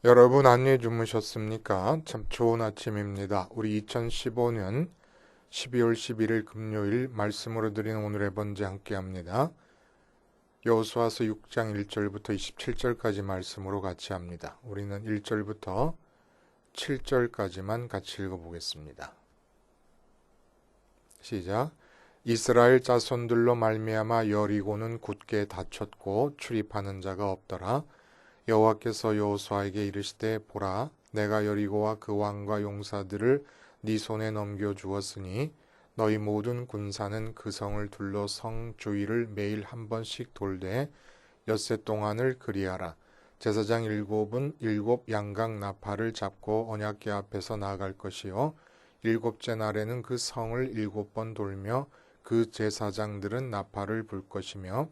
여러분 안녕히 주무셨습니까? 참 좋은 아침입니다. 우리 2015년 12월 11일 금요일 말씀으로 드리는 오늘의 번제 함께 합니다. 여호수아서 6장 1절부터 27절까지 말씀으로 같이 합니다. 우리는 1절부터 7절까지만 같이 읽어보겠습니다. 시작. 이스라엘 자손들로 말미암아 여리고는 굳게 닫혔고 출입하는 자가 없더라. 여호와께서 여호수아에게 이르시되 보라 내가 여리고와 그 왕과 용사들을 네 손에 넘겨 주었으니 너희 모든 군사는 그 성을 둘러 성 주위를 매일 한 번씩 돌되 엿새 동안을 그리하라. 제사장 일곱은 일곱 양각 나팔을 잡고 언약궤 앞에서 나아갈 것이요 일곱째 날에는 그 성을 일곱 번 돌며 그 제사장들은 나팔을 불 것이며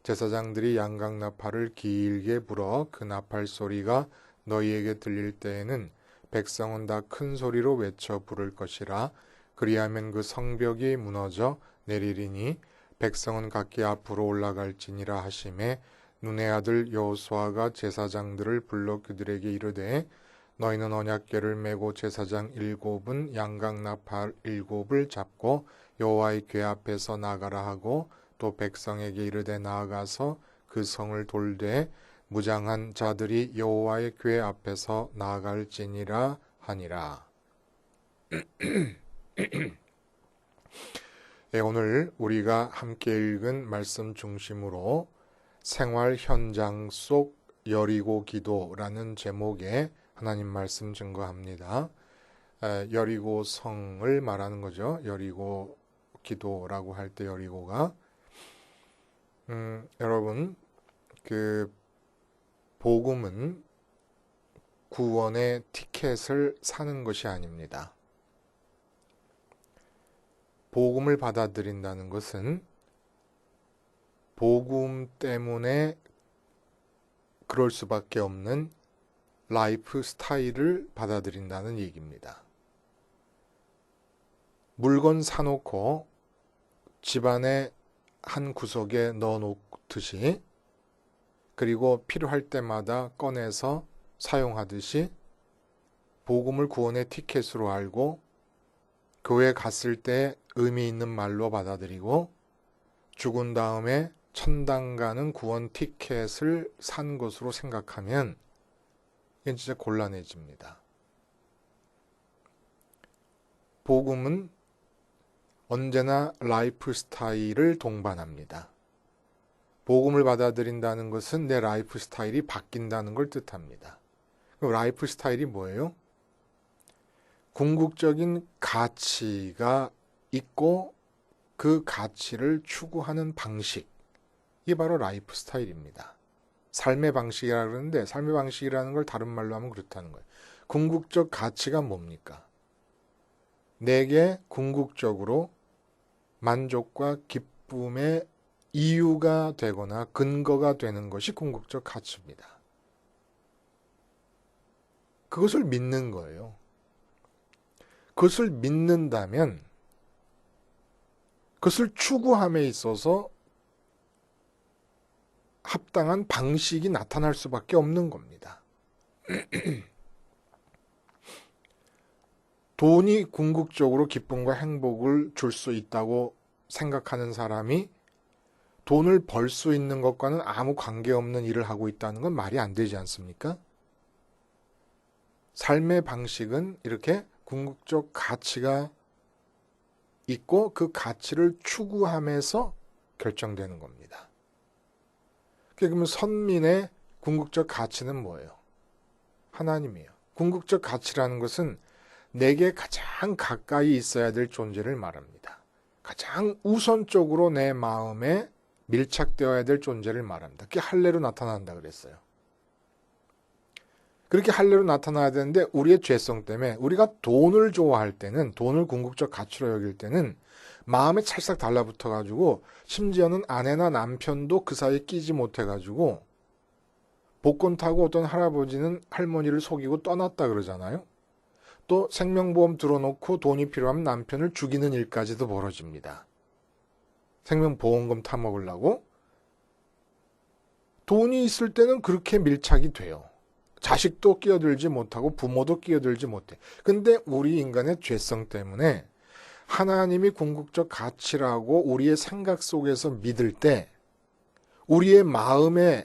제사장들이 양각 나팔을 길게 불어 그 나팔 소리가 너희에게 들릴 때에는 백성은 다 큰 소리로 외쳐 부를 것이라. 그리하면 그 성벽이 무너져 내리리니 백성은 각기 앞으로 올라갈지니라 하시매 눈의 아들 여호수아가 제사장들을 불러 그들에게 이르되 너희는 언약궤를 메고 제사장 일곱은 양각 나팔 일곱을 잡고 여호와의 궤 앞에서 나가라 하고 또 백성에게 이르되 나아가서 그 성을 돌되 무장한 자들이 여호와의 궤 앞에서 나아갈지니라 하니라. 네, 오늘 우리가 함께 읽은 말씀 중심으로 생활 현장 속 여리고 기도라는 제목의 하나님 말씀 증거합니다. 여리고 성을 말하는 거죠. 여리고 기도라고 할 때 여리고가 여러분, 그 복음은 구원의 티켓을 사는 것이 아닙니다. 복음을 받아들인다는 것은 복음 때문에 그럴 수밖에 없는 라이프 스타일을 받아들인다는 얘기입니다. 물건 사놓고 집안에 한 구석에 넣어놓듯이 그리고 필요할 때마다 꺼내서 사용하듯이 복음을 구원의 티켓으로 알고 교회 갔을 때 의미 있는 말로 받아들이고 죽은 다음에 천당 가는 구원 티켓을 산 것으로 생각하면 이게 진짜 곤란해집니다. 복음은 언제나 라이프 스타일을 동반합니다. 복음을 받아들인다는 것은 내 라이프 스타일이 바뀐다는 걸 뜻합니다. 그럼 라이프 스타일이 뭐예요? 궁극적인 가치가 있고 그 가치를 추구하는 방식, 이게 바로 라이프 스타일입니다. 삶의 방식이라 그러는데 삶의 방식이라는 걸 다른 말로 하면 그렇다는 거예요. 궁극적 가치가 뭡니까? 내게 궁극적으로 만족과 기쁨의 이유가 되거나 근거가 되는 것이 궁극적 가치입니다. 그것을 믿는 거예요. 그것을 믿는다면 그것을 추구함에 있어서 합당한 방식이 나타날 수밖에 없는 겁니다. 돈이 궁극적으로 기쁨과 행복을 줄 수 있다고 생각하는 사람이 돈을 벌 수 있는 것과는 아무 관계없는 일을 하고 있다는 건 말이 안 되지 않습니까? 삶의 방식은 이렇게 궁극적 가치가 있고 그 가치를 추구하면서 결정되는 겁니다. 그러면 선민의 궁극적 가치는 뭐예요? 하나님이에요. 궁극적 가치라는 것은 내게 가장 가까이 있어야 될 존재를 말합니다. 가장 우선적으로 내 마음에 밀착되어야 될 존재를 말합니다. 그게 할례로 나타난다 그랬어요. 그렇게 할례로 나타나야 되는데 우리의 죄성 때문에 우리가 돈을 좋아할 때는, 돈을 궁극적 가치로 여길 때는 마음에 찰싹 달라붙어 가지고 심지어는 아내나 남편도 그 사이에 끼지 못해 가지고 복권 타고 어떤 할아버지는 할머니를 속이고 떠났다 그러잖아요. 또 생명보험 들어놓고 돈이 필요하면 남편을 죽이는 일까지도 벌어집니다. 생명보험금 타먹으려고. 돈이 있을 때는 그렇게 밀착이 돼요. 자식도 끼어들지 못하고 부모도 끼어들지 못해. 근데 우리 인간의 죄성 때문에 하나님이 궁극적 가치라고 우리의 생각 속에서 믿을 때 우리의 마음에는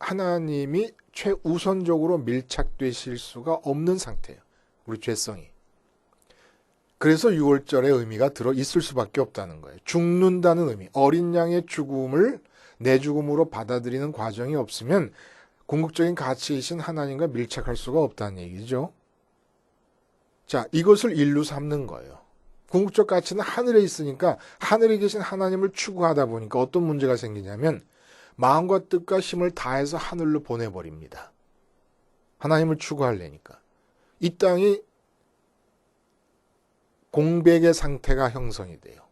하나님이 최우선적으로 밀착되실 수가 없는 상태예요. 우리 죄성이. 그래서 6월절의 의미가 들어 있을 수밖에 없다는 거예요. 죽는다는 의미, 어린 양의 죽음을 내 죽음으로 받아들이는 과정이 없으면 궁극적인 가치이신 하나님과 밀착할 수가 없다는 얘기죠. 자, 이것을 일로 삼는 거예요. 궁극적 가치는 하늘에 있으니까 하늘에 계신 하나님을 추구하다 보니까 어떤 문제가 생기냐면 마음과 뜻과 힘을 다해서 하늘로 보내버립니다. 하나님을 추구하려니까. 이 땅이 공백의 상태가 형성이 돼요.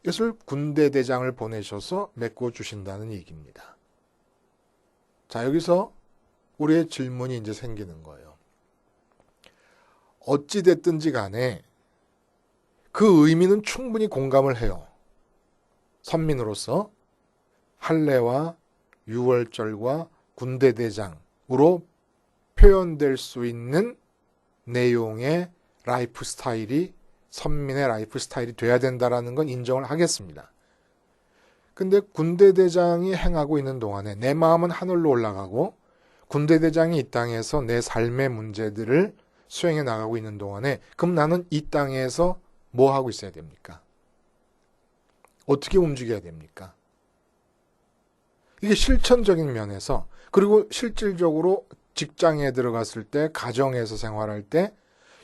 이것을 군대대장을 보내셔서 메꿔주신다는 얘기입니다. 자, 여기서 우리의 질문이 이제 생기는 거예요. 어찌됐든지 간에 그 의미는 충분히 공감을 해요. 선민으로서 할례와 유월절과 군대대장으로 표현될 수 있는 내용의 라이프 스타일이 선민의 라이프 스타일이 돼야 된다라는 건 인정을 하겠습니다. 근데 군대대장이 행하고 있는 동안에 내 마음은 하늘로 올라가고 군대대장이 이 땅에서 내 삶의 문제들을 수행해 나가고 있는 동안에 그럼 나는 이 땅에서 뭐 하고 있어야 됩니까? 어떻게 움직여야 됩니까? 이게 실천적인 면에서 그리고 실질적으로 직장에 들어갔을 때 가정에서 생활할 때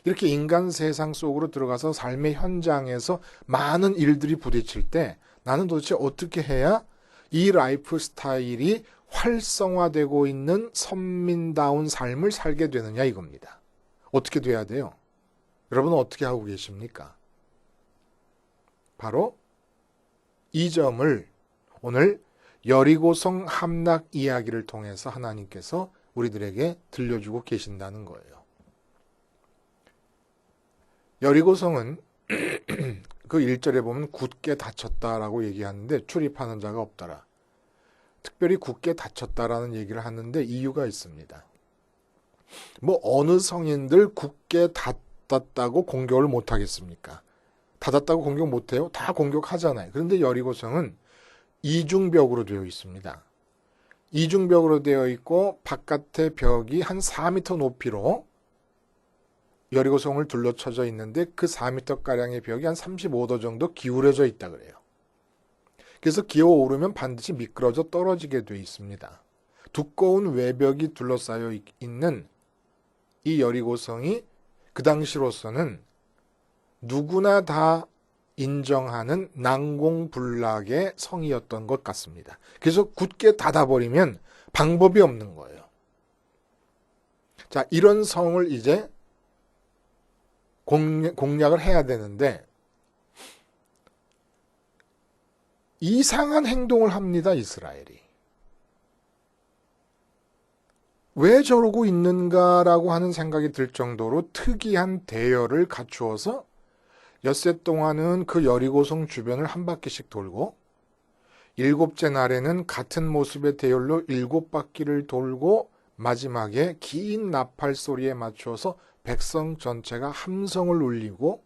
이렇게 인간 세상 속으로 들어가서 삶의 현장에서 많은 일들이 부딪힐 때 나는 도대체 어떻게 해야 이 라이프 스타일이 활성화되고 있는 선민다운 삶을 살게 되느냐 이겁니다. 어떻게 돼야 돼요? 여러분은 어떻게 하고 계십니까? 바로 이 점을 오늘 여리고성 함락 이야기를 통해서 하나님께서 우리들에게 들려주고 계신다는 거예요. 여리고성은 그 1절에 보면 굳게 닫혔다라고 얘기하는데 출입하는 자가 없더라. 특별히 굳게 닫혔다라는 얘기를 하는데 이유가 있습니다. 뭐 어느 성인들 굳게 닫았다고 공격을 못 하겠습니까? 닫았다고 공격 못 해요? 다 공격하잖아요. 그런데 여리고성은 이중벽으로 되어 있습니다. 이중벽으로 되어 있고 바깥의 벽이 한 4m 높이로 여리고성을 둘러쳐져 있는데 그 4m가량의 벽이 한 35도 정도 기울어져 있다 그래요. 그래서 기어오르면 반드시 미끄러져 떨어지게 되어 있습니다. 두꺼운 외벽이 둘러싸여 있는 이 여리고성이 그 당시로서는 누구나 다 인정하는 난공불락의 성이었던 것 같습니다. 그래서 굳게 닫아버리면 방법이 없는 거예요. 자, 이런 성을 이제 공략을 해야 되는데 이상한 행동을 합니다, 이스라엘이. 왜 저러고 있는가라고 하는 생각이 들 정도로 특이한 대열을 갖추어서 엿새 동안은 그 여리고성 주변을 한 바퀴씩 돌고 7째 날에는 같은 모습의 대열로 7바퀴를 돌고 마지막에 긴 나팔 소리에 맞춰서 백성 전체가 함성을 울리고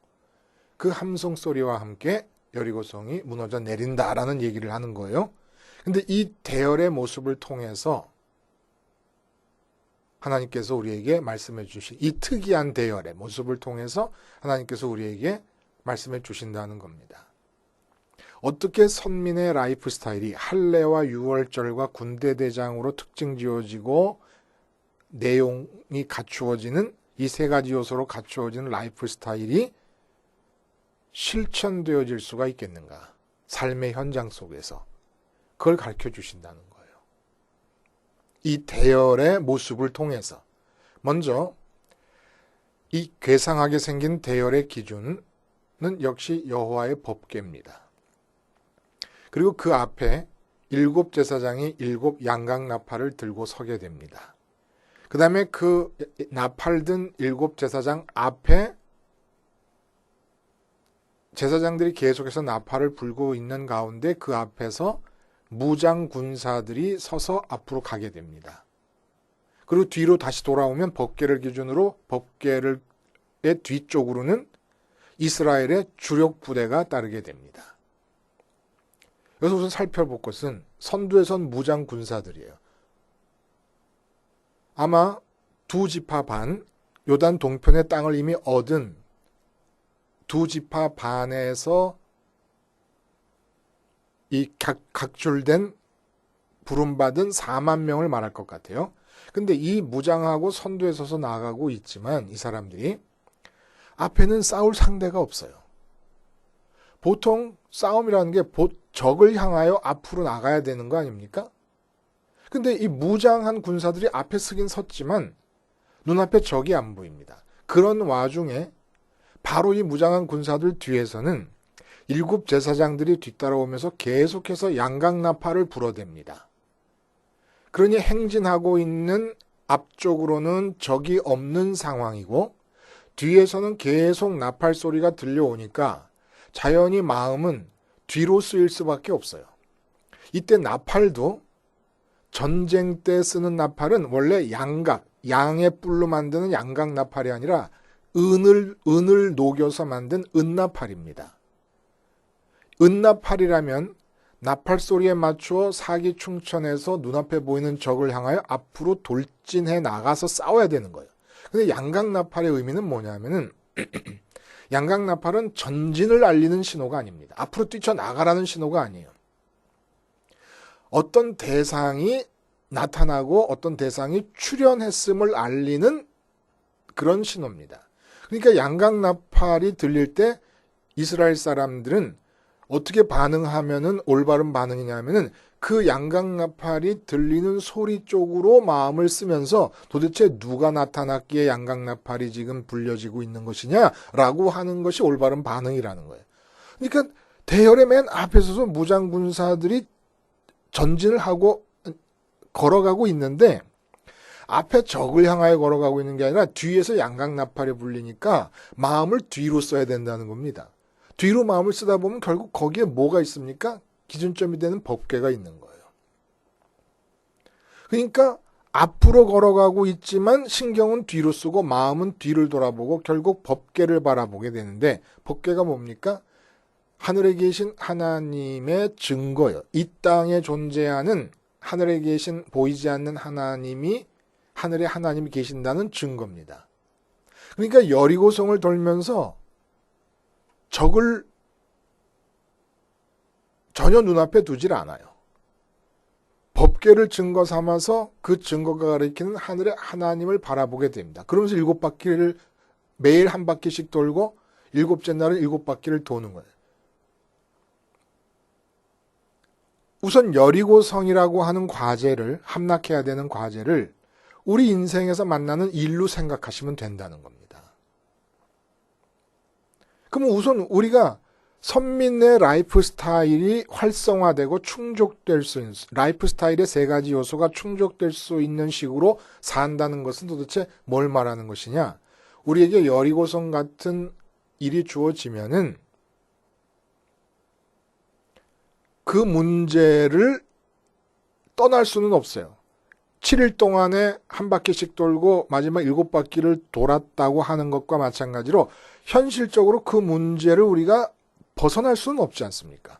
그 함성 소리와 함께 여리고성이 무너져 내린다라는 얘기를 하는 거예요. 근데 이 대열의 모습을 통해서 하나님께서 우리에게 말씀해 주신 이 특이한 대열의 모습을 통해서 하나님께서 우리에게 말씀해 주신다는 겁니다. 어떻게 선민의 라이프 스타일이 할례와 유월절과 군대대장으로 특징 지어지고 내용이 갖추어지는 이 세 가지 요소로 갖추어지는 라이프 스타일이 실천되어질 수가 있겠는가? 삶의 현장 속에서 그걸 가르쳐 주신다는 거예요. 이 대열의 모습을 통해서 먼저 이 괴상하게 생긴 대열의 기준은 역시 여호와의 법궤입니다. 그리고 그 앞에 7 제사장이 7 양각 나팔을 들고 서게 됩니다. 그 다음에 그 나팔 든 7 제사장 앞에 제사장들이 계속해서 나팔을 불고 있는 가운데 그 앞에서 무장 군사들이 서서 앞으로 가게 됩니다. 그리고 뒤로 다시 돌아오면 법궤를 기준으로 법궤의 뒤쪽으로는 이스라엘의 주력 부대가 따르게 됩니다. 여기서 우선 살펴볼 것은 선두에 선 무장 군사들이에요. 아마 두 지파 반, 요단 동편의 땅을 이미 얻은 두 지파 반에서 이 각출된 부름받은 4만 명을 말할 것 같아요. 근데 이 무장하고 선두에 서서 나가고 있지만 이 사람들이 앞에는 싸울 상대가 없어요. 보통 싸움이라는 게 적을 향하여 앞으로 나가야 되는 거 아닙니까? 근데 이 무장한 군사들이 앞에 서긴 섰지만 눈앞에 적이 안 보입니다. 그런 와중에 바로 이 무장한 군사들 뒤에서는 7 제사장들이 뒤따라오면서 계속해서 양각나팔을 불어댑니다. 그러니 행진하고 있는 앞쪽으로는 적이 없는 상황이고 뒤에서는 계속 나팔 소리가 들려오니까 자연히 마음은 뒤로 쓰일 수밖에 없어요. 이때 나팔도 전쟁 때 쓰는 나팔은 원래 양의 뿔로 만드는 양각 나팔이 아니라 은을 녹여서 만든 은나팔입니다. 은나팔이라면 나팔 소리에 맞추어 사기충천해서 눈앞에 보이는 적을 향하여 앞으로 돌진해 나가서 싸워야 되는 거예요. 근데 양각나팔의 의미는 뭐냐면은 양각나팔은 전진을 알리는 신호가 아닙니다. 앞으로 뛰쳐나가라는 신호가 아니에요. 어떤 대상이 나타나고 어떤 대상이 출현했음을 알리는 그런 신호입니다. 그러니까 양각나팔이 들릴 때 이스라엘 사람들은 어떻게 반응하면은 올바른 반응이냐면은 그 양각나팔이 들리는 소리 쪽으로 마음을 쓰면서 도대체 누가 나타났기에 양각나팔이 지금 불려지고 있는 것이냐라고 하는 것이 올바른 반응이라는 거예요. 그러니까 대열의 맨 앞에 서서 무장군사들이 전진을 하고 걸어가고 있는데 앞에 적을 향하여 걸어가고 있는 게 아니라 뒤에서 양각나팔이 불리니까 마음을 뒤로 써야 된다는 겁니다. 뒤로 마음을 쓰다 보면 결국 거기에 뭐가 있습니까? 기준점이 되는 법궤가 있는 거예요. 그러니까 앞으로 걸어가고 있지만 신경은 뒤로 쓰고 마음은 뒤를 돌아보고 결국 법궤를 바라보게 되는데 법궤가 뭡니까? 하늘에 계신 하나님의 증거예요. 이 땅에 존재하는 하늘에 계신 보이지 않는 하나님이 하늘에 하나님이 계신다는 증거입니다. 그러니까 여리고성을 돌면서 적을 전혀 눈앞에 두질 않아요. 법궤를 증거 삼아서 그 증거가 가리키는 하늘의 하나님을 바라보게 됩니다. 그러면서 7바퀴를 매일 한 바퀴씩 돌고 7째 날은 7바퀴를 도는 거예요. 우선 여리고성이라고 하는 과제를 함락해야 되는 과제를 우리 인생에서 만나는 일로 생각하시면 된다는 겁니다. 그럼 우선 우리가 선민의 라이프 스타일이 활성화되고 충족될 수 있는 라이프 스타일의 3가지 요소가 충족될 수 있는 식으로 산다는 것은 도대체 뭘 말하는 것이냐? 우리에게 여리고성 같은 일이 주어지면은 그 문제를 떠날 수는 없어요. 7일 동안에 한 바퀴씩 돌고 마지막 7바퀴를 돌았다고 하는 것과 마찬가지로 현실적으로 그 문제를 우리가 벗어날 수는 없지 않습니까?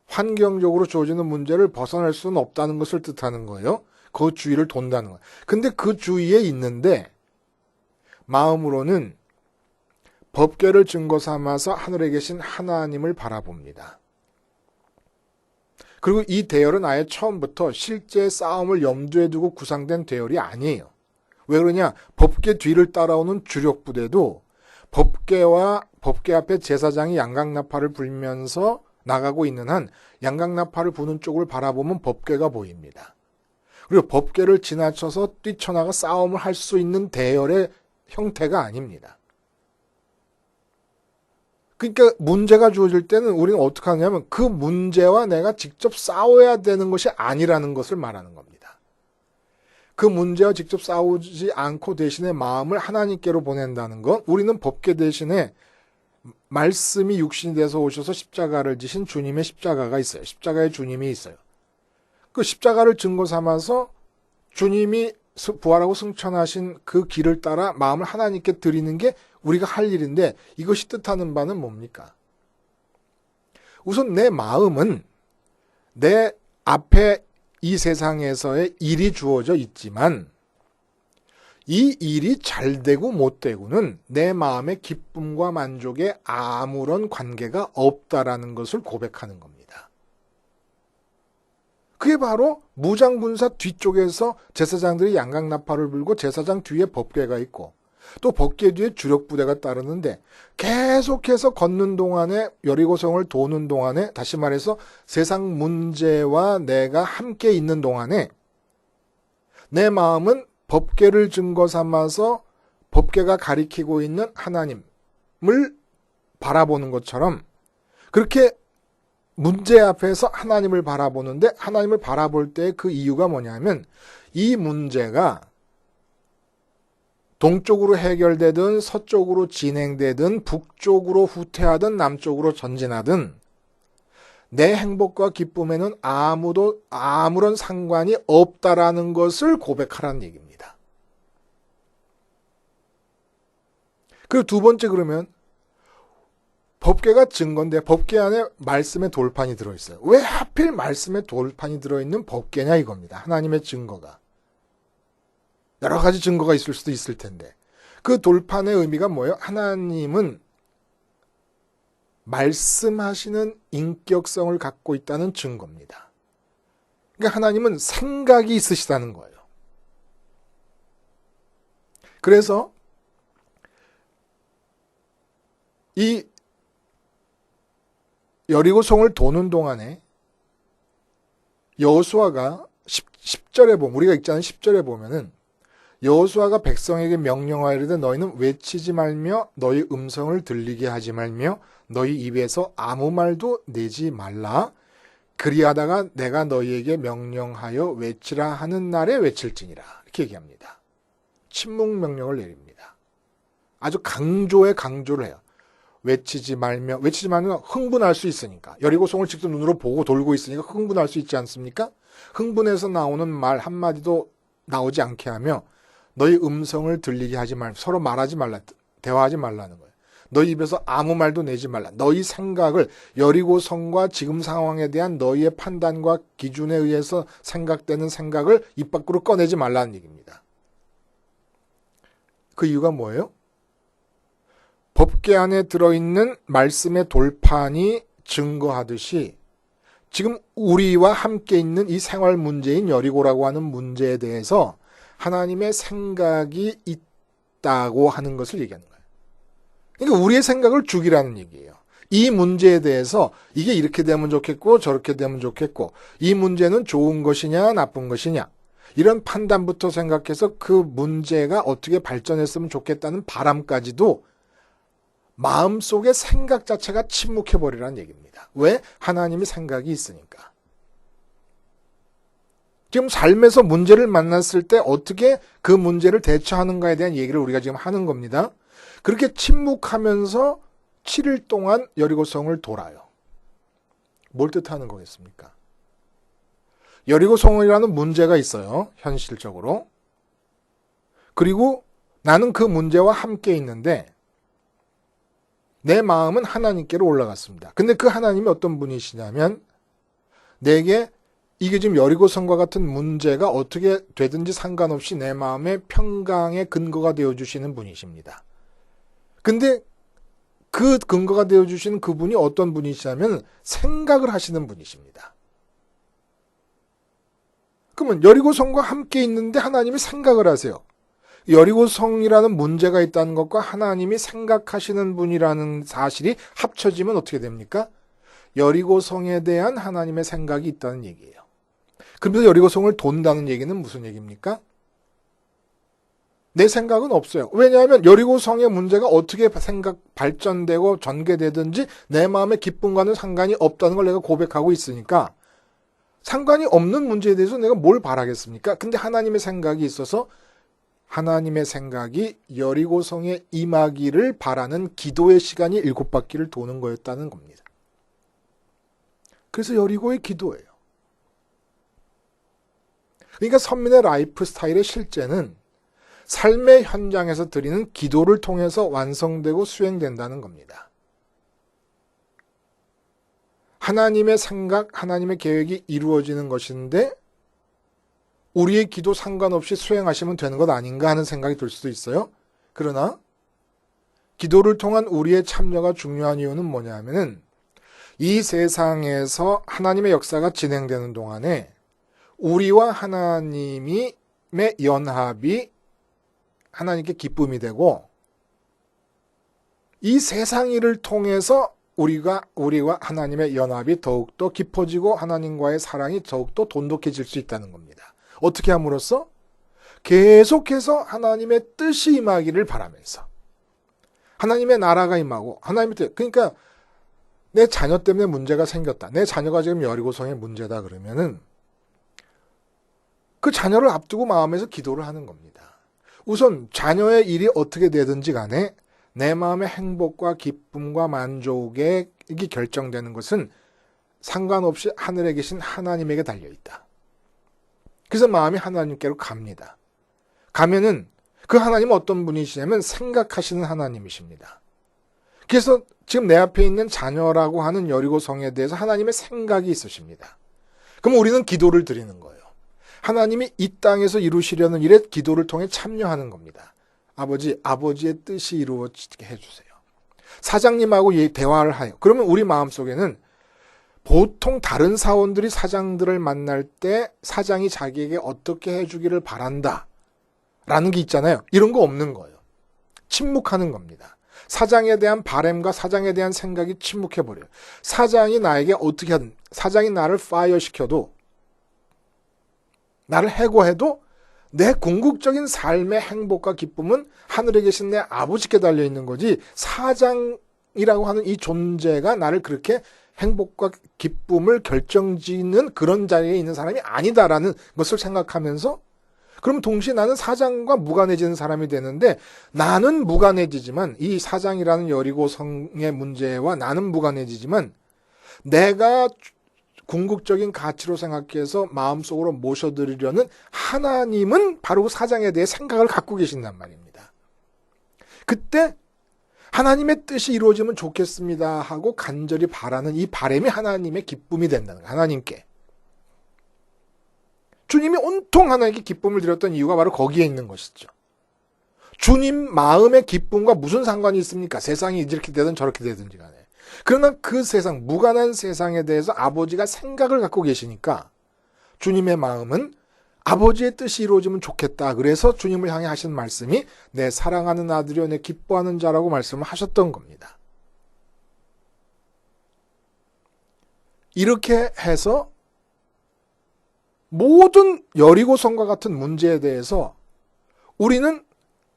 환경적으로 주어지는 문제를 벗어날 수는 없다는 것을 뜻하는 거예요. 그 주위를 돈다는 거예요. 근데 그 주위에 있는데 마음으로는 법궤를 증거 삼아서 하늘에 계신 하나님을 바라봅니다. 그리고 이 대열은 아예 처음부터 실제 싸움을 염두에 두고 구상된 대열이 아니에요. 왜 그러냐? 법궤 뒤를 따라오는 주력 부대도 법궤 앞에 제사장이 양각나팔을 불면서 나가고 있는 한 양각나팔을 부는 쪽을 바라보면 법궤가 보입니다. 그리고 법궤를 지나쳐서 뛰쳐나가 싸움을 할 수 있는 대열의 형태가 아닙니다. 그러니까 문제가 주어질 때는 우리는 어떻게 하냐면 그 문제와 내가 직접 싸워야 되는 것이 아니라는 것을 말하는 겁니다. 그 문제와 직접 싸우지 않고 대신에 마음을 하나님께로 보낸다는 것, 우리는 법궤 대신에 말씀이 육신이 돼서 오셔서 십자가를 지신 주님의 십자가가 있어요. 십자가의 주님이 있어요. 그 십자가를 증거 삼아서 주님이 부활하고 승천하신 그 길을 따라 마음을 하나님께 드리는 게 우리가 할 일인데 이것이 뜻하는 바는 뭡니까? 우선 내 마음은 내 앞에 이 세상에서의 일이 주어져 있지만 이 일이 잘 되고 못 되고는 내 마음의 기쁨과 만족에 아무런 관계가 없다라는 것을 고백하는 겁니다. 그게 바로 무장군사 뒤쪽에서 제사장들이 양각나팔을 불고 제사장 뒤에 법궤가 있고 또 법궤 뒤에 주력부대가 따르는데 계속해서 걷는 동안에 여리고성을 도는 동안에 다시 말해서 세상 문제와 내가 함께 있는 동안에 내 마음은 법궤를 증거 삼아서 법궤가 가리키고 있는 하나님을 바라보는 것처럼 그렇게 문제 앞에서 하나님을 바라보는데 하나님을 바라볼 때 그 이유가 뭐냐면 이 문제가 동쪽으로 해결되든 서쪽으로 진행되든 북쪽으로 후퇴하든 남쪽으로 전진하든 내 행복과 기쁨에는 아무런 상관이 없다라는 것을 고백하라는 얘기입니다. 그리고 두 번째 그러면 법궤가 증거인데 법궤 안에 말씀의 돌판이 들어있어요. 왜 하필 말씀의 돌판이 들어있는 법궤냐 이겁니다. 하나님의 증거가. 여러 가지 증거가 있을 수도 있을 텐데 그 돌판의 의미가 뭐예요? 하나님은 말씀하시는 인격성을 갖고 있다는 증거입니다. 그러니까 하나님은 생각이 있으시다는 거예요. 그래서 이 여리고성을 도는 동안에 여호수아가 10절에 보면 우리가 읽지 않은 10절에 보면은 여호수아가 백성에게 명령하여르되 너희는 외치지 말며 너희 음성을 들리게 하지 말며 너희 입에서 아무 말도 내지 말라. 그리하다가 내가 너희에게 명령하여 외치라 하는 날에 외칠지니라. 이렇게 얘기합니다. 침묵 명령을 내립니다. 아주 강조에 강조를 해요. 외치지 말면 흥분할 수 있으니까. 여리고성을 직접 눈으로 보고 돌고 있으니까 흥분할 수 있지 않습니까? 흥분해서 나오는 말 한마디도 나오지 않게 하며 너희 음성을 들리게 하지 말고 서로 말하지 말라. 대화하지 말라는 거예요. 너희 입에서 아무 말도 내지 말라. 너희 생각을 여리고성과 지금 상황에 대한 너희의 판단과 기준에 의해서 생각되는 생각을 입 밖으로 꺼내지 말라는 얘기입니다. 그 이유가 뭐예요? 법궤 안에 들어있는 말씀의 돌판이 증거하듯이 지금 우리와 함께 있는 이 생활 문제인 여리고라고 하는 문제에 대해서 하나님의 생각이 있다고 하는 것을 얘기하는 거예요. 그러니까 우리의 생각을 죽이라는 얘기예요. 이 문제에 대해서 이게 이렇게 되면 좋겠고 저렇게 되면 좋겠고 이 문제는 좋은 것이냐 나쁜 것이냐 이런 판단부터 생각해서 그 문제가 어떻게 발전했으면 좋겠다는 바람까지도 마음속의 생각 자체가 침묵해버리라는 얘기입니다. 왜? 하나님이 생각이 있으니까. 지금 삶에서 문제를 만났을 때 어떻게 그 문제를 대처하는가에 대한 얘기를 우리가 지금 하는 겁니다. 그렇게 침묵하면서 7일 동안 여리고성을 돌아요. 뭘 뜻하는 거겠습니까? 여리고성이라는 문제가 있어요. 현실적으로. 그리고 나는 그 문제와 함께 있는데 내 마음은 하나님께로 올라갔습니다. 근데 그 하나님이 어떤 분이시냐면 내게 이게 지금 여리고성과 같은 문제가 어떻게 되든지 상관없이 내 마음의 평강의 근거가 되어주시는 분이십니다. 근데 그 근거가 되어주시는 그분이 어떤 분이시냐면 생각을 하시는 분이십니다. 그러면 여리고성과 함께 있는데 하나님이 생각을 하세요. 여리고성이라는 문제가 있다는 것과 하나님이 생각하시는 분이라는 사실이 합쳐지면 어떻게 됩니까? 여리고성에 대한 하나님의 생각이 있다는 얘기예요. 그러면서 여리고성을 돈다는 얘기는 무슨 얘기입니까? 내 생각은 없어요. 왜냐하면 여리고성의 문제가 어떻게 발전되고 전개되든지 내 마음의 기쁨과는 상관이 없다는 걸 내가 고백하고 있으니까 상관이 없는 문제에 대해서 내가 뭘 바라겠습니까? 근데 하나님의 생각이 있어서 하나님의 생각이 여리고성에 임하기를 바라는 기도의 시간이 7바퀴를 도는 거였다는 겁니다. 그래서 여리고의 기도예요. 그러니까 선민의 라이프 스타일의 실제는 삶의 현장에서 드리는 기도를 통해서 완성되고 수행된다는 겁니다. 하나님의 생각, 하나님의 계획이 이루어지는 것인데 우리의 기도 상관없이 수행하시면 되는 것 아닌가 하는 생각이 들 수도 있어요. 그러나 기도를 통한 우리의 참여가 중요한 이유는 뭐냐 하면은 이 세상에서 하나님의 역사가 진행되는 동안에 우리와 하나님의 연합이 하나님께 기쁨이 되고 이 세상 일을 통해서 우리와 하나님의 연합이 더욱더 깊어지고 하나님과의 사랑이 더욱더 돈독해질 수 있다는 겁니다. 어떻게 함으로써? 계속해서 하나님의 뜻이 임하기를 바라면서 하나님의 나라가 임하고 하나님의 뜻, 그러니까 내 자녀 때문에 문제가 생겼다. 내 자녀가 지금 여리고성의 문제다 그러면은 그 자녀를 앞두고 마음에서 기도를 하는 겁니다. 우선 자녀의 일이 어떻게 되든지 간에 내 마음의 행복과 기쁨과 만족이 결정되는 것은 상관없이 하늘에 계신 하나님에게 달려있다. 그래서 마음이 하나님께로 갑니다. 가면은 그 하나님은 어떤 분이시냐면 생각하시는 하나님이십니다. 그래서 지금 내 앞에 있는 자녀라고 하는 여리고성에 대해서 하나님의 생각이 있으십니다. 그럼 우리는 기도를 드리는 거예요. 하나님이 이 땅에서 이루시려는 일에 기도를 통해 참여하는 겁니다. 아버지의 뜻이 이루어지게 해주세요. 사장님하고 대화를 해요. 그러면 우리 마음속에는 보통 다른 사원들이 사장들을 만날 때 사장이 자기에게 어떻게 해주기를 바란다 라는 게 있잖아요. 이런 거 없는 거예요. 침묵하는 겁니다. 사장에 대한 바램과 사장에 대한 생각이 침묵해버려요. 사장이 나에게 어떻게 하든, 사장이 나를 파이어 시켜도, 나를 해고해도 내 궁극적인 삶의 행복과 기쁨은 하늘에 계신 내 아버지께 달려있는 거지 사장이라고 하는 이 존재가 나를 그렇게 행복과 기쁨을 결정짓는 그런 자리에 있는 사람이 아니다라는 것을 생각하면서 그럼 동시에 나는 사장과 무관해지는 사람이 되는데 나는 무관해지지만 이 사장이라는 여리고성의 문제와 나는 무관해지지만 내가 궁극적인 가치로 생각해서 마음속으로 모셔드리려는 하나님은 바로 그 사장에 대해 생각을 갖고 계신단 말입니다. 그때 하나님의 뜻이 이루어지면 좋겠습니다 하고 간절히 바라는 이 바람이 하나님의 기쁨이 된다는 거예요. 하나님께. 주님이 온통 하나님께 기쁨을 드렸던 이유가 바로 거기에 있는 것이죠. 주님 마음의 기쁨과 무슨 상관이 있습니까? 세상이 이렇게 되든 저렇게 되든지 간에. 그러나 그 세상, 무관한 세상에 대해서 아버지가 생각을 갖고 계시니까 주님의 마음은 아버지의 뜻이 이루어지면 좋겠다. 그래서 주님을 향해 하신 말씀이 내 사랑하는 아들이여 내 기뻐하는 자라고 말씀을 하셨던 겁니다. 이렇게 해서 모든 여리고성과 같은 문제에 대해서 우리는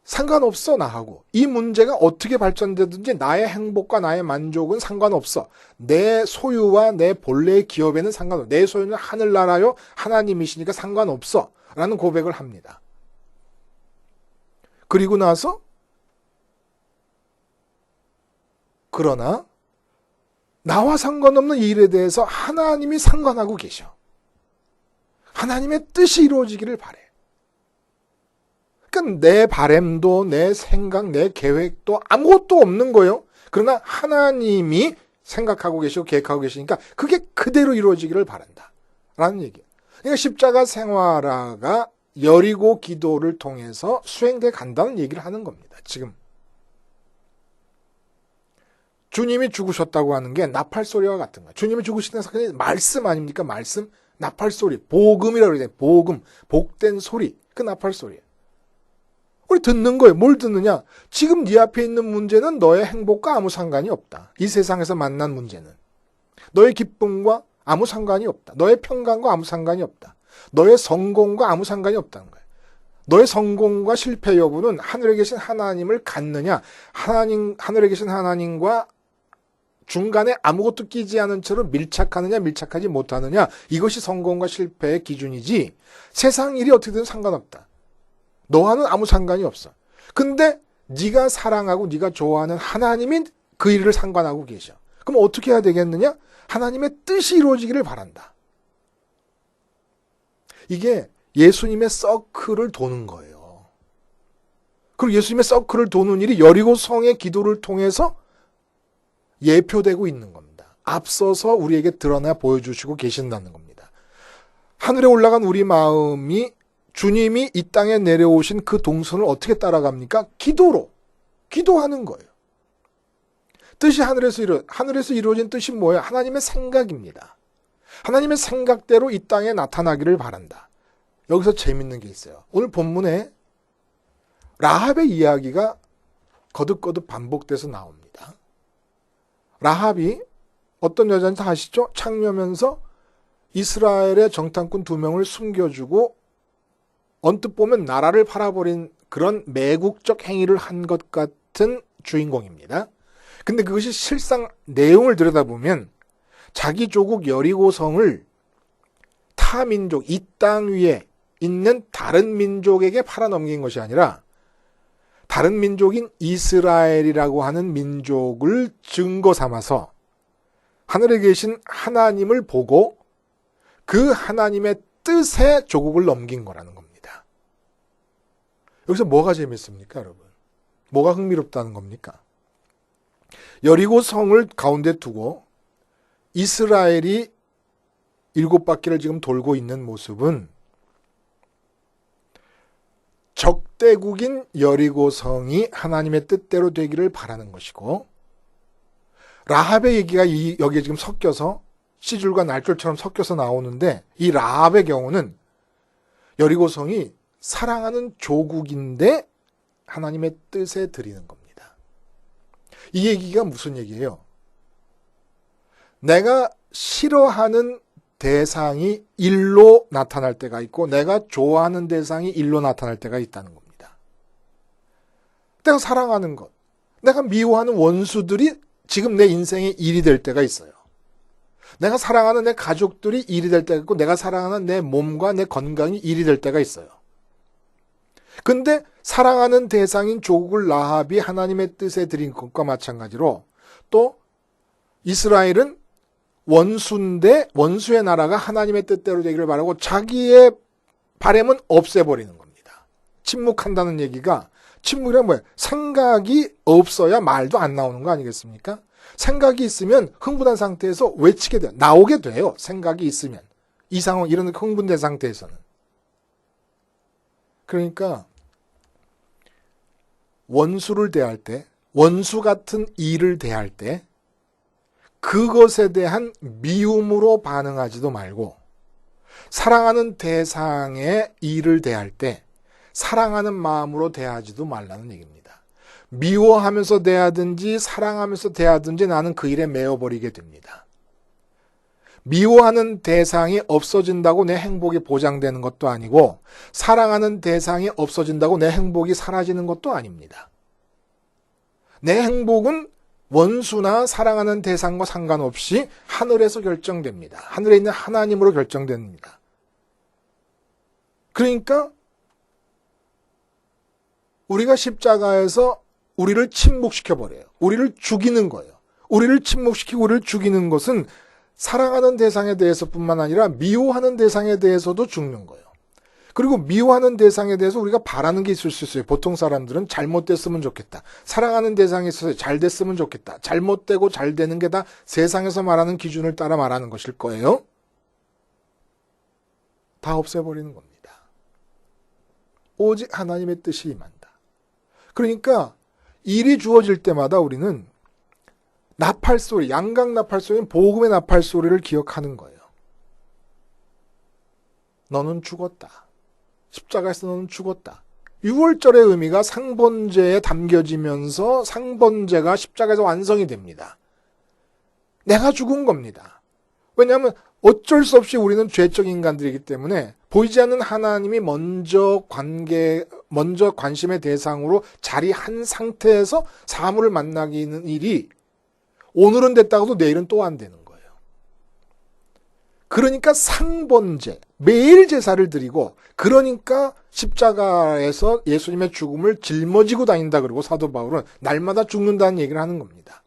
상관없어 나하고 이 문제가 어떻게 발전되든지 나의 행복과 나의 만족은 상관없어. 내 소유와 내 본래의 기업에는 상관없어. 내 소유는 하늘나라요 하나님이시니까 상관없어 라는 고백을 합니다. 그리고 나서 그러나 나와 상관없는 일에 대해서 하나님이 상관하고 계셔. 하나님의 뜻이 이루어지기를 바래. 그러니까 내 바램도 내 생각, 내 계획도 아무것도 없는 거예요. 그러나 하나님이 생각하고 계시고 계획하고 계시니까 그게 그대로 이루어지기를 바란다. 라는 얘기예요. 그러니까 십자가 생활화가 여리고 기도를 통해서 수행돼 간다는 얘기를 하는 겁니다. 지금. 주님이 죽으셨다고 하는 게 나팔소리와 같은 거예요. 주님이 죽으시는 사건이 말씀 아닙니까? 말씀, 나팔소리, 복음이라고 그러잖아요. 복음, 복된 소리, 그 나팔소리예요. 우리 듣는 거예요. 뭘 듣느냐? 지금 네 앞에 있는 문제는 너의 행복과 아무 상관이 없다. 이 세상에서 만난 문제는. 너의 기쁨과 아무 상관이 없다. 너의 평강과 아무 상관이 없다. 너의 성공과 아무 상관이 없다는 거예요. 너의 성공과 실패 여부는 하늘에 계신 하나님을 갖느냐, 하늘에 계신 하나님과 중간에 아무것도 끼지 않은 채로 밀착하느냐, 밀착하지 못하느냐, 이것이 성공과 실패의 기준이지, 세상 일이 어떻게든 상관없다. 너와는 아무 상관이 없어. 근데 네가 사랑하고 네가 좋아하는 하나님이 그 일을 상관하고 계셔. 그럼 어떻게 해야 되겠느냐? 하나님의 뜻이 이루어지기를 바란다. 이게 예수님의 서클을 도는 거예요. 그리고 예수님의 서클을 도는 일이 여리고성의 기도를 통해서 예표되고 있는 겁니다. 앞서서 우리에게 드러나 보여주시고 계신다는 겁니다. 하늘에 올라간 우리 마음이 주님이 이 땅에 내려오신 그 동선을 어떻게 따라갑니까? 기도로. 기도하는 거예요. 뜻이 하늘에서 이루어진 뜻이 뭐예요? 하나님의 생각입니다. 하나님의 생각대로 이 땅에 나타나기를 바란다. 여기서 재밌는 게 있어요. 오늘 본문에 라합의 이야기가 거듭거듭 반복돼서 나옵니다. 라합이 어떤 여자인지 아시죠? 창녀면서 이스라엘의 정탐꾼 2명을 숨겨주고 언뜻 보면 나라를 팔아버린 그런 매국적 행위를 한 것 같은 주인공입니다. 근데 그것이 실상 내용을 들여다보면 자기 조국 여리고성을 타 민족, 이 땅 위에 있는 다른 민족에게 팔아넘긴 것이 아니라 다른 민족인 이스라엘이라고 하는 민족을 증거 삼아서 하늘에 계신 하나님을 보고 그 하나님의 뜻에 조국을 넘긴 거라는 겁니다. 여기서 뭐가 재밌습니까, 여러분? 뭐가 흥미롭다는 겁니까? 여리고 성을 가운데 두고 이스라엘이 7바퀴를 지금 돌고 있는 모습은 적대국인 여리고성이 하나님의 뜻대로 되기를 바라는 것이고, 라합의 얘기가 여기에 지금 섞여서 씨줄과 날줄처럼 섞여서 나오는데, 이 라합의 경우는 여리고성이 사랑하는 조국인데 하나님의 뜻에 드리는 겁니다. 이 얘기가 무슨 얘기예요? 내가 싫어하는 대상이 일로 나타날 때가 있고 내가 좋아하는 대상이 일로 나타날 때가 있다는 겁니다. 내가 사랑하는 것, 내가 미워하는 원수들이 지금 내 인생의 일이 될 때가 있어요. 내가 사랑하는 내 가족들이 일이 될 때가 있고 내가 사랑하는 내 몸과 내 건강이 일이 될 때가 있어요. 근데 사랑하는 대상인 조국을 라합이 하나님의 뜻에 드린 것과 마찬가지로 또 이스라엘은 원수인데 원수의 나라가 하나님의 뜻대로 되기를 바라고 자기의 바램은 없애버리는 겁니다. 침묵한다는 얘기가, 침묵이란 뭐예요? 생각이 없어야 말도 안 나오는 거 아니겠습니까? 생각이 있으면 흥분한 상태에서 외치게 돼요. 나오게 돼요. 생각이 있으면. 이 상황, 이런 흥분된 상태에서는. 그러니까 원수를 대할 때, 원수 같은 일을 대할 때 그것에 대한 미움으로 반응하지도 말고 사랑하는 대상의 일을 대할 때 사랑하는 마음으로 대하지도 말라는 얘기입니다. 미워하면서 대하든지 사랑하면서 대하든지 나는 그 일에 매여버리게 됩니다. 미워하는 대상이 없어진다고 내 행복이 보장되는 것도 아니고 사랑하는 대상이 없어진다고 내 행복이 사라지는 것도 아닙니다. 내 행복은 원수나 사랑하는 대상과 상관없이 하늘에서 결정됩니다. 하늘에 있는 하나님으로 결정됩니다. 그러니까 우리가 십자가에서 우리를 침묵시켜버려요. 우리를 죽이는 거예요. 우리를 침묵시키고 우리를 죽이는 것은 사랑하는 대상에 대해서뿐만 아니라 미워하는 대상에 대해서도 죽는 거예요. 그리고 미워하는 대상에 대해서 우리가 바라는 게 있을 수 있어요. 보통 사람들은 잘못됐으면 좋겠다. 사랑하는 대상에 있어서 잘 됐으면 좋겠다. 잘못되고 잘 되는 게 다 세상에서 말하는 기준을 따라 말하는 것일 거예요. 다 없애버리는 겁니다. 오직 하나님의 뜻이 임한다. 그러니까 일이 주어질 때마다 우리는 나팔소리, 양각 나팔소리는 복음의 나팔소리를 기억하는 거예요. 너는 죽었다. 십자가에서 너는 죽었다. 6월절의 의미가 상번제에 담겨지면서 상번제가 십자가에서 완성이 됩니다. 내가 죽은 겁니다. 왜냐하면 어쩔 수 없이 우리는 죄적 인간들이기 때문에 보이지 않는 하나님이 먼저 관심의 대상으로 자리한 상태에서 사물을 만나기는 일이 오늘은 됐다고도 내일은 또 안 되는 거예요. 그러니까 상번제, 매일 제사를 드리고, 그러니까 십자가에서 예수님의 죽음을 짊어지고 다닌다 그러고 사도 바울은 날마다 죽는다는 얘기를 하는 겁니다.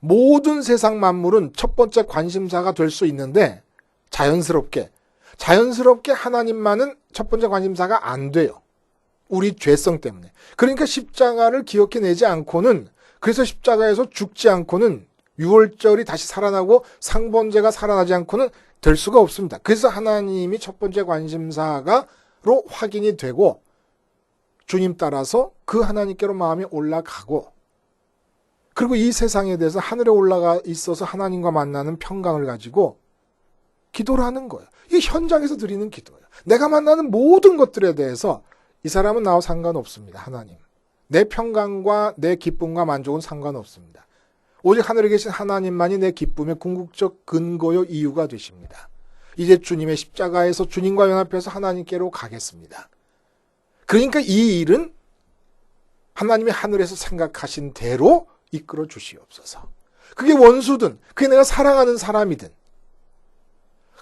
모든 세상 만물은 첫 번째 관심사가 될 수 있는데 자연스럽게 자연스럽게 하나님만은 첫 번째 관심사가 안 돼요. 우리 죄성 때문에. 그러니까 십자가를 기억해내지 않고는, 그래서 십자가에서 죽지 않고는, 유월절이 다시 살아나고 상번제가 살아나지 않고는 될 수가 없습니다. 그래서 하나님이 첫 번째 관심사가로 확인이 되고 주님 따라서 그 하나님께로 마음이 올라가고, 그리고 이 세상에 대해서 하늘에 올라가 있어서 하나님과 만나는 평강을 가지고 기도를 하는 거예요. 이게 현장에서 드리는 기도예요. 내가 만나는 모든 것들에 대해서 이 사람은 나와 상관없습니다. 하나님. 내 평강과 내 기쁨과 만족은 상관없습니다. 오직 하늘에 계신 하나님만이 내 기쁨의 궁극적 근거요 이유가 되십니다. 이제 주님의 십자가에서 주님과 연합해서 하나님께로 가겠습니다. 그러니까 이 일은 하나님이 하늘에서 생각하신 대로 이끌어 주시옵소서. 그게 원수든 그게 내가 사랑하는 사람이든.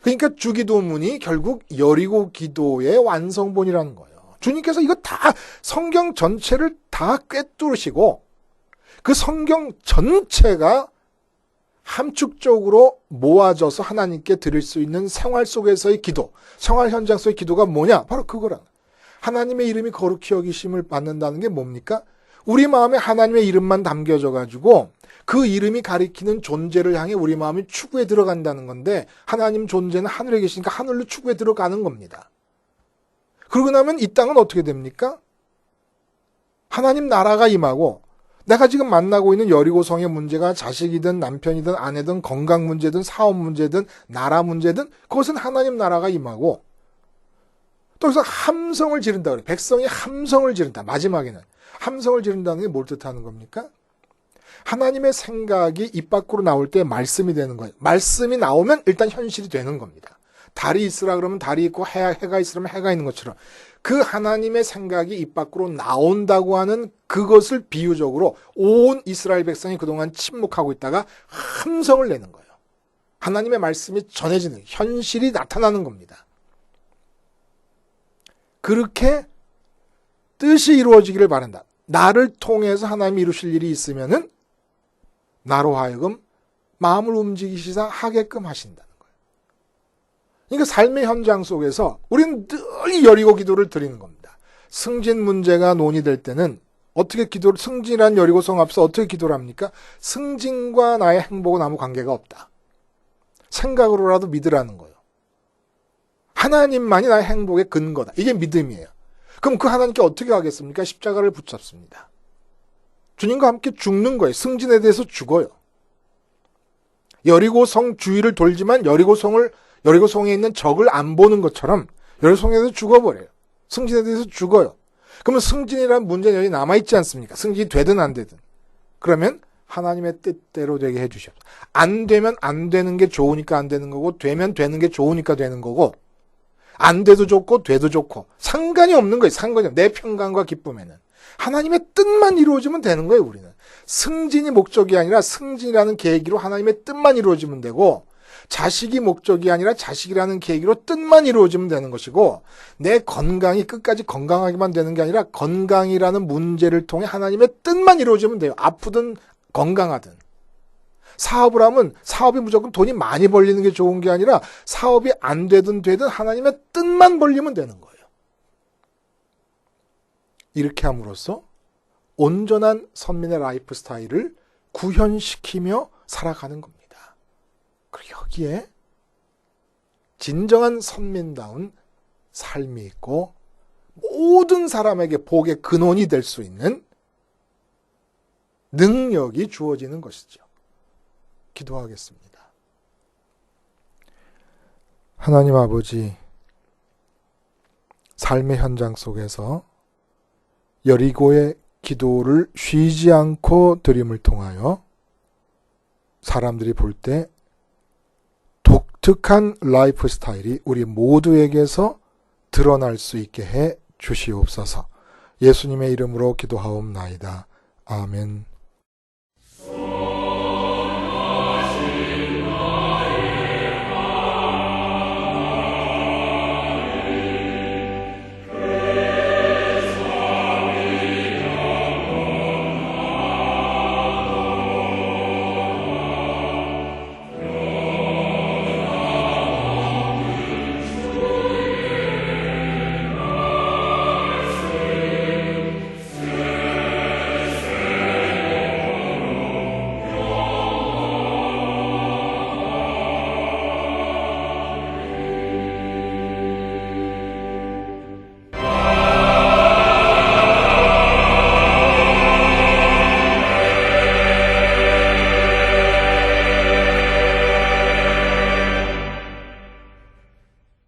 그러니까 주기도문이 결국 여리고 기도의 완성본이라는 거예요. 주님께서 이거 다 성경 전체를 다 꿰뚫으시고 그 성경 전체가 함축적으로 모아져서 하나님께 드릴 수 있는 생활 속에서의 기도, 생활 현장 속의 기도가 뭐냐? 바로 그거라. 하나님의 이름이 거룩히 여기심을 받는다는 게 뭡니까? 우리 마음에 하나님의 이름만 담겨져 가지고 그 이름이 가리키는 존재를 향해 우리 마음이 추구해 들어간다는 건데, 하나님 존재는 하늘에 계시니까 하늘로 추구해 들어가는 겁니다. 그러고 나면 이 땅은 어떻게 됩니까? 하나님 나라가 임하고, 내가 지금 만나고 있는 여리고성의 문제가 자식이든 남편이든 아내든 건강 문제든 사업 문제든 나라 문제든 그것은 하나님 나라가 임하고, 또 여기서 함성을 지른다 그래요. 백성이 함성을 지른다. 마지막에는 함성을 지른다는 게 뭘 뜻하는 겁니까? 하나님의 생각이 입 밖으로 나올 때 말씀이 되는 거예요. 말씀이 나오면 일단 현실이 되는 겁니다. 달이 있으라 그러면 달이 있고 해가 있으면 해가 있는 것처럼 그 하나님의 생각이 입 밖으로 나온다고 하는 그것을 비유적으로 온 이스라엘 백성이 그동안 침묵하고 있다가 함성을 내는 거예요. 하나님의 말씀이 전해지는, 현실이 나타나는 겁니다. 그렇게 뜻이 이루어지기를 바란다. 나를 통해서 하나님이 이루실 일이 있으면은 나로 하여금 마음을 움직이시사 하게끔 하신다는 거예요. 그러니까 삶의 현장 속에서 우리는 늘 여리고 기도를 드리는 겁니다. 승진 문제가 논의될 때는 어떻게 기도를, 승진이란 여리고성 앞서 어떻게 기도를 합니까? 승진과 나의 행복은 아무 관계가 없다. 생각으로라도 믿으라는 거예요. 하나님만이 나의 행복의 근거다. 이게 믿음이에요. 그럼 그 하나님께 어떻게 하겠습니까? 십자가를 붙잡습니다. 주님과 함께 죽는 거예요. 승진에 대해서 죽어요. 여리고성 주위를 돌지만 여리고성에 있는 적을 안 보는 것처럼 여리고성에 대해서 죽어버려요. 승진에 대해서 죽어요. 그러면 승진이라는 문제는 여기 남아있지 않습니까? 승진이 되든 안 되든. 그러면 하나님의 뜻대로 되게 해주십시오. 안 되면 안 되는 게 좋으니까 안 되는 거고, 되면 되는 게 좋으니까 되는 거고, 안 돼도 좋고 돼도 좋고 상관이 없는 거예요. 상관이 없는 내 평강과 기쁨에는 하나님의 뜻만 이루어지면 되는 거예요. 우리는 승진이 목적이 아니라 승진이라는 계기로 하나님의 뜻만 이루어지면 되고, 자식이 목적이 아니라 자식이라는 계기로 뜻만 이루어지면 되는 것이고, 내 건강이 끝까지 건강하게만 되는 게 아니라 건강이라는 문제를 통해 하나님의 뜻만 이루어지면 돼요. 아프든 건강하든. 사업을 하면 사업이 무조건 돈이 많이 벌리는 게 좋은 게 아니라 사업이 안 되든 되든 하나님의 뜻만 벌리면 되는 거예요. 이렇게 함으로써 온전한 선민의 라이프 스타일을 구현시키며 살아가는 겁니다. 그리고 여기에 진정한 선민다운 삶이 있고 모든 사람에게 복의 근원이 될 수 있는 능력이 주어지는 것이죠. 기도하겠습니다. 하나님 아버지, 삶의 현장 속에서 여리고의 기도를 쉬지 않고 드림을 통하여 사람들이 볼 때 독특한 라이프 스타일이 우리 모두에게서 드러날 수 있게 해 주시옵소서. 예수님의 이름으로 기도하옵나이다. 아멘.